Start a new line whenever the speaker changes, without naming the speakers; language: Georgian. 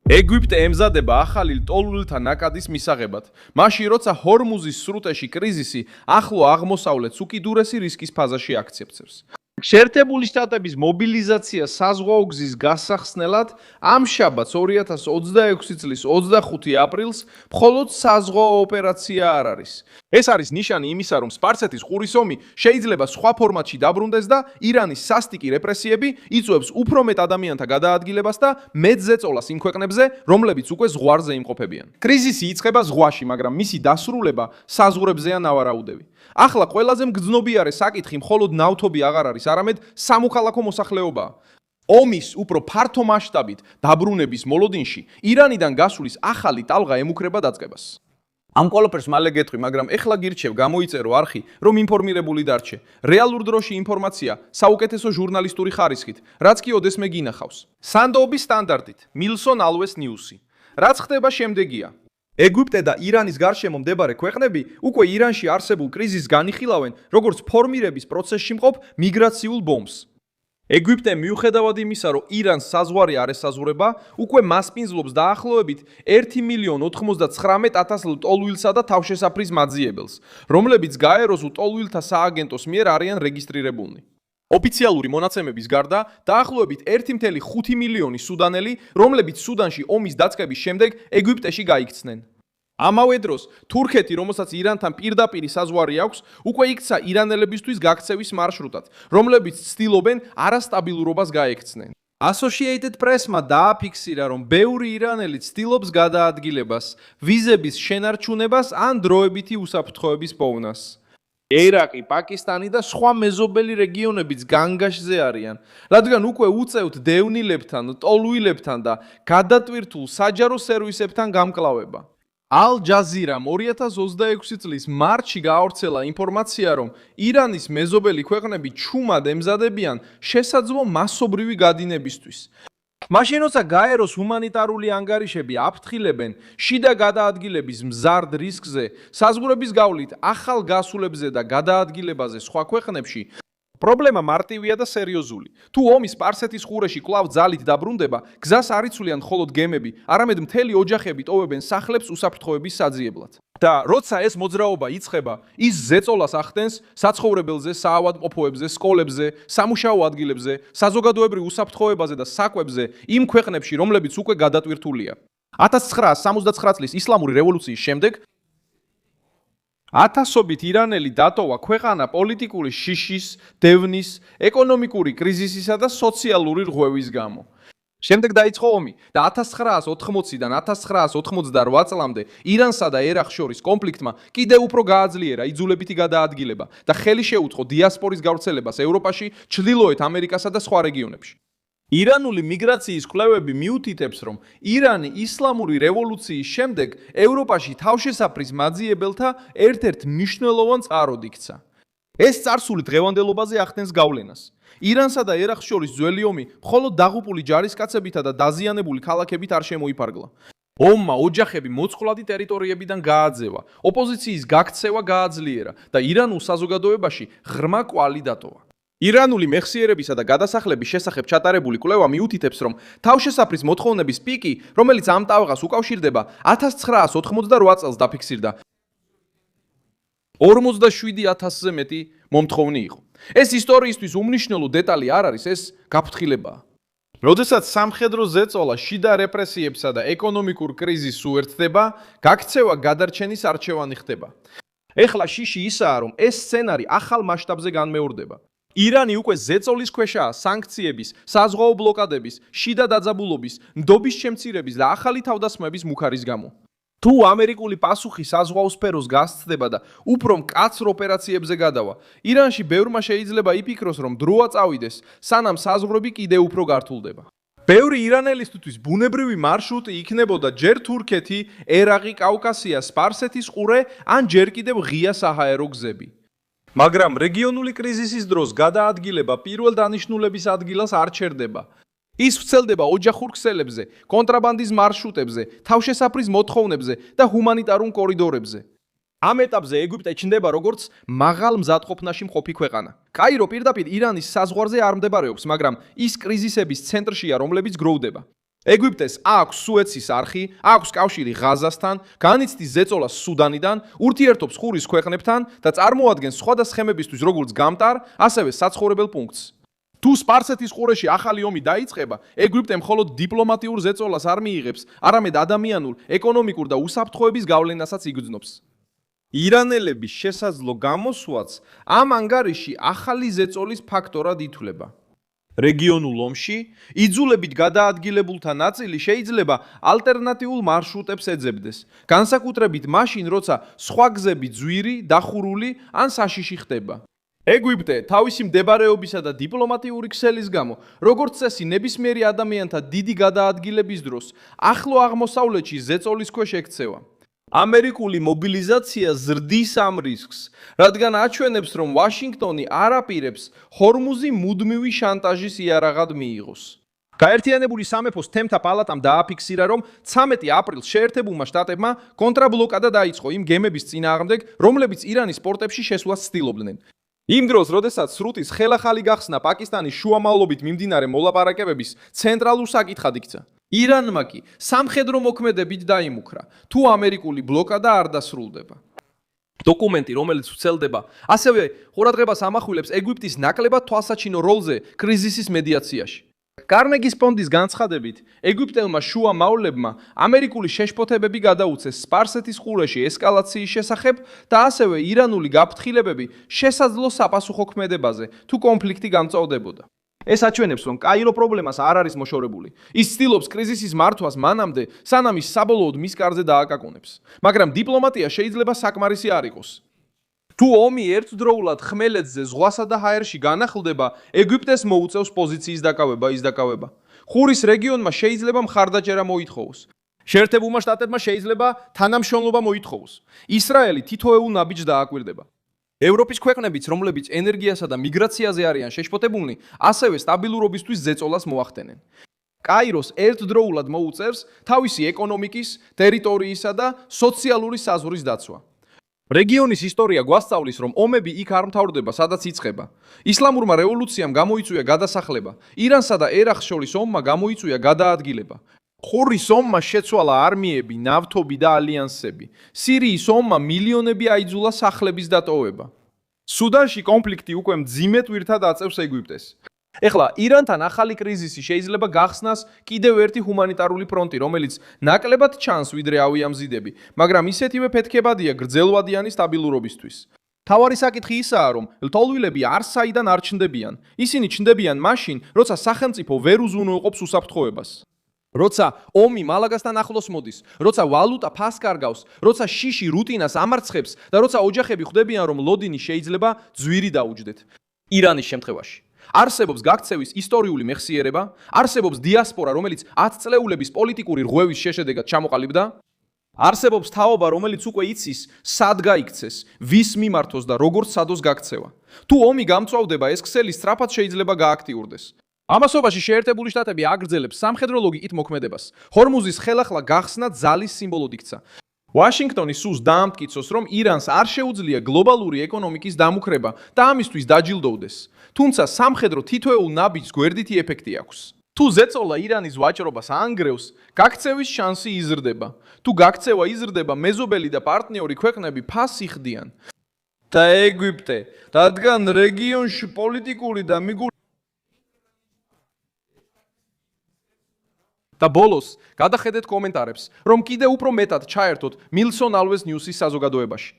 ეგვიპტე ემზადება ახალი ლტოლვილთა ნაკადის მისაღებად. მაშინ, როცა ჰორმუზის სრუტეში კრიზისი ახლო აღმოსავლეთს უკიდურესი რისკის ფაზაში აქცევს. შეერთებული შტატების მობილიზაცია საზღვაო გზის გასახსნელად ამ შაბათს 2026 წლის 25 აპრილს მხოლოდ საზღვაო ოპერაცია არ არის. ეს არის ნიშანი იმისა, რომ სპარსეთის ყურის ომი შეიძლება სხვა ფორმატში დაბრუნდეს და ირანის სასტიკი რეპრესიები იწვევს უფრო მეტ ადამიანთა გადაადგილებას და მეტ ზეწოლას იმ ქვეყნებზე, რომლებიც უკვე ზღვარზე იმყოფებიან. კრიზისი იწყება ზღვაში, მაგრამ მისი დასრულება საზღვრებზეა ნავარაუდევი. ახლა ყველაზე მგრძნობიარე საკითხი მხოლოდ ნავთობი აღარ არის, არამედ სამოქალაქო მოსახლეობაა. ომის უფრო ფართო მასშტაბით დაბრუნების მოლოდინში ირანიდან გასulis ახალი ტალღა ემუქრება დაწყებას. ამ ყველაფერს მალე გეტყვი, მაგრამ ეხლა გირჩევ გამოიწერო არხი, რომ ინფორმირებული დარჩე. რეალურ დროში ინფორმაცია საუკეთესო ჟურნალისტური ხარისხით, რაც კი ოდესმე გინახავს. სანდოობის სტანდარტით, მილსონ ალვეს ნიუსი. რაც ხდება შემდეგია. ეგვიპტე და ირანის გარშემო მდებარე ქვეყნები უკვე ირანში არსებულ კრიზისს განიხილავენ, როგორც ფორმირების პროცესში მყოფ მიგრაციულ ბომბს. ეგვიპტე მიუხედავად იმისა, რომ ირანს საზღვარი არ ესაზღვრება, უკვე მასპინძლობს დაახლოებით 1,99,000 ლტოლვილსა და თავშესაფრის მაძიებელს, რომლებიც გაეროს ლტოლვილთა სააგენტოს მიერ არიან რეგისტრირებულნი. ოფიციალური მონაცემების გარდა, დაახლოებით 1,5 მილიონი სუდანელი, რომლებიც სუდანში ომის დაწყების შემდეგ ეგვიპტეში გაიქცნენ. ამავე დროს, თურქეთი, რომელსაც ირანთან პირდაპირი საზღვარი აქვს, უკვე იქცა ირანელებისთვის გაქცევის მარშრუტად, რომლებიც ცდილობენ არასტაბილურობას გაექცნენ. Associated Press-მა დააფიქსირა, რომ ბევრი ირანელი ცდილობს გადაადგილებას, ვიზების შენარჩუნებას ან დროებითი უსაფრთხოების პოვნას. ერაყი, პაკისტანი და სხვა მეზობელი რეგიონებიც განგაშზე არიან, რადგან უკვე უწევთ დევნილებთან, ტოლვილებთან და გადატვირთულ საჯარო სერვისებთან გამკლავება. ალ-ჯაზირამ 2026 წლის მარტში გაავრცელა ინფორმაცია, რომ ირანის მეზობელი ქვეყნები ჩუმად ემზადებიან შესაძლო მასობრივი გადინებისთვის. მაშინ როცა გაეროს ჰუმანიტარული ანგარიშები აფრთხილებენ შიდა გადაადგილების მზარდ რისკზე, საზღვრების გავლით ახალ გასულებზე და გადაადგილებაზე სხვა ქვეყნებში, პრობლემა მარტივია და სერიოზული. თუ ომი სპარსეთის ყურეში კვლავ ძალით დაბრუნდება, გზას არ იცვლიან მხოლოდ გემები, არამედ მთელი ოჯახები ტოვებენ სახლებს უსაფრთხოების საძიებლად. და როცა ეს მოძრაობა იწყება, ის ზეწოლას ახდენს საცხოვრებელზე, საავადმყოფოებზე, სკოლებზე, სამუშაო ადგილებზე, საზოგადოებრივ უსაფრთხოებაზე და საკვებზე იმ ქვეყნებში, რომლებიც უკვე გადატვირთულია. 1979 წლის ისლამური რევოლუციის შემდეგ ათასობით ირანელი დატოვა ქვეყანა პოლიტიკური შიშის, დევნის, ეკონომიკური კრიზისისა და სოციალური რღვევის გამო. შემდეგ დაიწყო ომი და 1980-დან 1988 წლამდე ირანსა და ერაყს შორის კონფლიქტმა კიდევ უფრო გააძლიერა იძულებითი გადაადგილება და ხელი შეუწყო დიასპორის გავრცელებას ევროპაში, ჩრდილოეთ ამერიკასა და სხვა რეგიონებში. ირანული მიგრაციის კვლევები მიუთითებს, რომ ირანი ისლამური რევოლუციის შემდეგ ევროპაში თავშესაფრის მაძიებელთა ერთ-ერთ მნიშვნელოვან წყაროდ იქცა. ეს წარსული დღევანდელობაზე ახდენს გავლენას. ირანსა და ერაყს შორის ძველი ომი მხოლოდ დაღუპული ჯარისკაცებითა და დაზიანებული ქალაქებით არ შემოიფარგლა. ომმა ოჯახები მოწყვლადი ტერიტორიებიდან გააძევა, ოპოზიციის გაქცევა გააძლიერა და ირანულ საზოგადოებაში ღრმა კვალი დატოვა. ირანული მეხსიერებისა და გადასახლების შესახებ ჩატარებული კვლევა მიუთითებს, რომ თავშესაფრის მოთხოვნების პიკი, რომელიც ამ ტალღას უკავშირდება, 1988 წელს დაფიქსირდა. 47,000-ზე მეტი მომთხოვნი იყო. ეს ისტორიისთვის უმნიშვნელო დეტალი არ არის, ეს გაფრთხილებაა. როდესაც სამხედრო ზეწოლა შიდა რეპრესიებსა და ეკონომიკურ კრიზისს უერთდება, გაქცევა გადარჩენის არჩევანი ხდება. ეხლა შიში ისაა, რომ ეს სცენარი ახალ მასშტაბზე განმეორდება. ირანი უკვე ზეწოლის ქვეშაა სანქციების, საზღვაო ბლოკადების, შიდა დაძაბულობის, ნდობის შემცირების და ახალი თავდასხმების მუქარის გამო. თუ ამერიკული პასუხი საზღვაო სფეროს გასცდება და უფრო მკაცრ ოპერაციებზე გადავა, ირანში ბევრმა შეიძლება იფიქროს, რომ დროა წავიდეს, სანამ საზღვრები კიდევ უფრო გართულდება. ბევრი ირანელისთვის ბუნებრივი მარშრუტი იქნებოდა ჯერ თურქეთი, ერაყი, კავკასია, სპარსეთის ყურე ან ჯერ კიდევ ღია საჰაერო გზები. მაგრამ რეგიონული კრიზისის დროს გადაადგილება პირველ დანიშნულების ადგილას არ ჩერდება. ის ვრცელდება ოჯახურ ქსელებზე, კონტრაბანდის მარშრუტებზე, თავშესაფრის მოთხოვნებზე და ჰუმანიტარულ კორიდორებზე. ამ ეტაპზე ეგვიპტე ჩნდება როგორც მაღალ მზადყოფნაში მყოფი ქვეყანა. კაირო პირდაპირ ირანის საზღვარზე არ მდებარეობს, მაგრამ ის კრიზისების ცენტრშია, რომლებიც გროვდება. ეგვიპტეს აქვს სუეცის არხი, აქვს კავშირი ღაზასთან, განიცდის ზეწოლას სუდანიდან, ურთიერთობს ყურის ქვეყნებთან და წარმოადგენს სხვა სხემებისთვის როგორც გამტარ, ასევე საცხოვრებელ პუნქტს. თუ სპარსეთის ყურეში ახალი ომი დაიწყება, ეგვიპტე მხოლოდ დიპლომატიურ ზეწოლას არ მიიღებს, არამედ ადამიანურ, ეკონომიკურ და უსაფრთხოების გავლენასაც იგრძნობს. ირანელების შესაძლო გამოსვლაც ამ ანგარიში ახალი ზეწოლის ფაქტორად ითვლება. რეგიონულ ომში იძულებით გადაადგილებულთა ნაწილი შეიძლება ალტერნატიულ მარშრუტებს ეძებდეს, განსაკუთრებით მაშინ, როცა სხვა გზები ძვირი, დახურული ან საშიში ხდება. ეგვიპტე თავისი მდებარეობისა და დიპლომატიური ქსელის გამო, როგორც წესი ნებისმიერი ადამიანთა დიდი გადაადგილების დროს, ახლო აღმოსავლეთში ზეწოლის ქვეშ ექცევა. ამერიკული მობილიზაცია ზრდის ამ რისკს, რადგან აჩვენებს, რომ ვაშინგტონი არ აპირებს ჰორმუზი მუდმივი შანტაჟის იარაღად მიიღოს. გაერთიანებული სამეფოს თემთა პალატამ დააფიქსირა, რომ 13 აპრილს შეერთებულმა შტატებმა კონტრაბლოკადა დაიწყო იმ გემების წინააღმდეგ, რომლებიც ირანის პორტებში შესვლას ცდილობდნენ. იმ დროს, როდესაც სრუტის ხელახალი გახსნა პაკისტანის შუამავლობით მიმდინარე მოლაპარაკებების ცენტრალურ საკითხად იქცა. ირანმა კი სამხედრო მოქმედებით დაიმუქრა, თუ ამერიკული ბლოკადა არ დასრულდება. დოკუმენტი, რომელიც ვრცელდება, ასევე ყურადღებას ამახვილებს ეგვიპტის ნაკლებად თვალსაჩინო როლზე კრიზისის მედიაციაში. კარნეგის ფონდის განცხადებით, ეგვიპტელმა შუა მავრლებმა ამერიკული შეშფოთებები გადაუცეს სპარსეთის ყურეში ესკალაციის შესახებ და ასევე ირანული გაფრთხილებები შესაძლო საპასუხო ქმედებაზე, თუ კონფლიქტი გამწვავდებოდა. ეს აჩვენებს, რომ კაირო პრობლემას არ არის მოშორებული. ის ცდილობს კრიზისის მართვას მანამდე, სანამ ის საბოლოოდ მის კარზე დააკაკუნებს. მაგრამ დიპლომატია შეიძლება საკმარისი არ იყოს. თუ ომი ერთდროულად ხმელეთზე, ზღვასა და ჰაერში განახლდება, ეგვიპტეს მოუწევს პოზიციის დაკავება. ხურის რეგიონმა შეიძლება მხარდაჭერა მოითხოვოს. შეერთებულმა შტატებმა შეიძლება თანამშრომლობა მოითხოვოს. ისრაელი თითოეულ ნაბიჯს დააკვირდება. ევროპის ქვეყნებიც, რომლებიც ენერგიასა და მიგრაციაზე არიან შეშფოთებულნი, ასევე სტაბილურობისთვის ზეწოლას მოახდენენ. კაიროს ერთდროულად მოუწევს თავისი ეკონომიკის, ტერიტორიისა და სოციალური საზღვრის დაცვა. რეგიონის ისტორია გვასწავლის, რომ ომები იქ არ მთავრდება, სადაც იწყება. ისლამურმა რევოლუციამ გამოიწვია გადასახლება, ირანსა და ერაყს შორის ომმა გამოიწვია გადაადგილება. ხურის ომმა შეცვალა არმიები, ნავთობი და ალიანსები. სირიის ომმა მილიონები აიძულა სახლების დატოვება. სუდანში კონფლიქტი უკვე მძიმე ტვირთად აწევს ეგვიპტეს. ეხლა ირანთან ახალი კრიზისი შეიძლება გახსნას კიდევ ერთი ჰუმანიტარული ფრონტი, რომელიც ნაკლებად ჩანს ვიდრე ავიამზიდები, მაგრამ ისეთივე ფეთქებადია გრძელვადიანი სტაბილურობისთვის. თავარი საკითხი ისაა, რომ ლტოლვილები არ საიდან არ ჩნდებიან. ისინი ჩნდებიან მაშინ, როცა სახელმწიფო ვერ უზრუნველყოფს უსაფრთხოებას. როცა ომი მალაგასთან ახლოს მოდის, როცა ვალუტა ფას კარგავს, როცა შიში რუტინას ამარცხებს და როცა ოჯახები ხვდებიან, რომ ლოდინი შეიძლება ძვირი დაუჯდეთ. ირანის შემთხვევაში არსებობს გაქცევის ისტორიული მეხსიერება, არსებობს დიასპორა, რომელიც 10 წლეულების პოლიტიკური რღვევის შედეგად ჩამოყალიბდა, არსებობს თაობა, რომელიც უკვე იცის, სად გაიქცეს, ვის მიმართოს და როგორც სადოს გაქცევა. თუ ომი გამწვავდება, ეს ქსელი სწრაფად შეიძლება გააქტიურდეს. ამასობაში შეერთებული შტატები აგრძელებს სამხედრო ლოგიკით მოქმედებას. ჰორმუზის ხელახლა გახსნა ძალის სიმბოლოდ იქცა. ვაშინგტონი სურს დაამტკიცოს, რომ ირანს არ შეუძლია გლობალური ეკონომიკის დამუქრება და ამისთვის დაჯილდოვდეს. თუმცა სამხედრო თითოეულ ნაბიჯს გვერდითი ეფექტი აქვს. თუ ზეწოლა ირანის ვაჭრობას ანგრევს, გაქცევის შანსი იზრდება. თუ გაქცევა იზრდება, მეზობელი და პარტნიორი ქვეყნები ფასს იხდიან. და ეგვიპტე, რადგან რეგიონში პოლიტიკური და მიგური და ბოლოს გადახედეთ კომენტარებს, რომ კიდევ უფრო მეტად ჩაერთოთ მილსონ ალვეს ნიუსის საზოგადოებაში.